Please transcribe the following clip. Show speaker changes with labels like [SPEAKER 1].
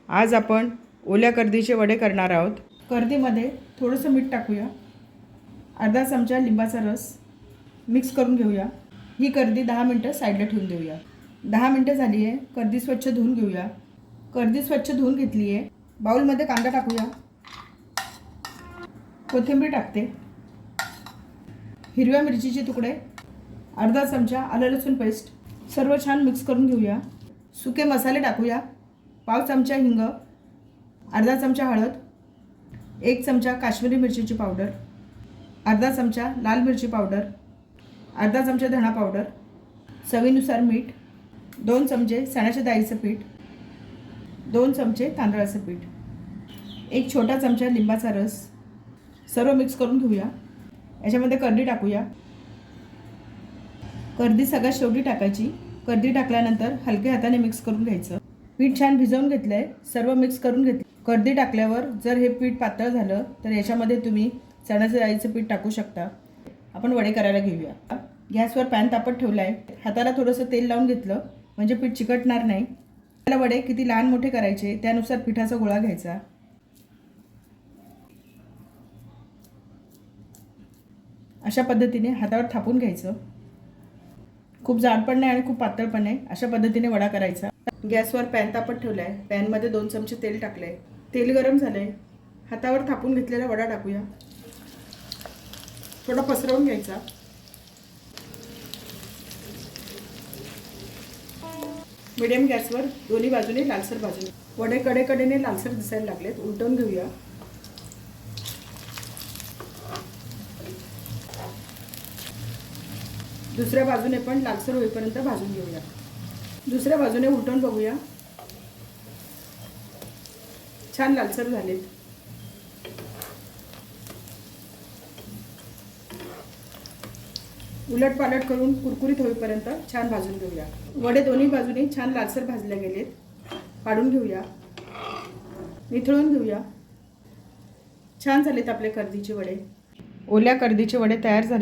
[SPEAKER 1] आज आपण ओल्या कर्दीचे वडे करणार आहोत। कर्दीमध्ये थोडंसं मीठ टाकूया, अर्धा चमचा लिंबाचा रस मिक्स करून घेऊया। ही कर्दी 10 मिनटं साईडला ठेवून देऊया। 10 मिनटं झाली आहे, कर्दी स्वच्छ धुवून घेऊया। कर्दी स्वच्छ धुवून घेतली आहे। बाउलमध्ये कांदा टाकूया, कोथिंबीर टाकते, हिरव्या मिरचीचे तुकडे, अर्धा चमचा आलं लसूण पेस्ट, सर्व छान मिक्स करून घेऊया। सुके मसाले टाकूया, पाव चमचा हिंग, अर्धा चमचा हळद, 1 चमचा काश्मीरी मिरचीची पावडर, अर्धा चमचा लाल मिरची पावडर, अर्धा चमचा धणा पावडर, चवीनुसार मीठ, 2 चमचे चण्याच्या डाळीचं पीठ, 2 चमचे तांदळाचं पीठ, 1 छोटा चमचा लिंबाचा रस, सर्व मिक्स करून घेऊया। याच्यामध्ये कर्दी टाकूया। कर्दी सगळ्यात शेवटी टाकायची। कर्दी टाकल्यानंतर हलक्या हाताने मिक्स करून घ्यायचं। पीठ छान भिजवून घेतलं आहे, सर्व मिक्स करून घेतलं। कर्दी टाकल्यावर जर हे पीठ पातळ झालं तर याच्यामध्ये तुम्ही चण्याच्या डाळीचं पीठ टाकू शकता। आपण वडे करायला घेऊया। गॅसवर पॅन तापत ठेवला आहे, हाताला थोडंसं तेल लावून घेतलं म्हणजे पीठ चिकटणार नाही। आपल्याला वडे किती लहान मोठे करायचे त्यानुसार पिठाचा गोळा घ्यायचा। अशा पद्धतीने हातावर थापून घ्यायचं। खूप जाड पण नाही आणि खूप पातळ पण नाही, अशा पद्धतीने वडा करायचा। गॅसवर पॅन तापत ठेवला आहे, पॅनमध्ये 2 चमचे तेल टाकले आहे। तेल गरम झालं आहे, हातावर थापून घेतलेला वडा टाकूया। थोडा पसरवून घ्यायचा। मीडियम गॅसवर दोन्ही बाजूने लालसर भाजून वडे कडेकडेने लालसर दिसायला लागलेत, उलटवून घेऊया। दुसऱ्या बाजूने पण लालसर होईपर्यंत भाजून घेऊया। दुसऱ्या बाजूने उलटून बघूया, छान लालसर झालेत। उलट पालट करून कुरकुरीत होईपर्यंत छान भाजून घेऊया। वडे दोन्ही बाजूने छान लालसर भाजले गेलेत, काढून घेऊया, निथळून घेऊया। छान झालेत आपले कर्दीचे वडे। ओल्या कर्दीचे वडे तयार झाले।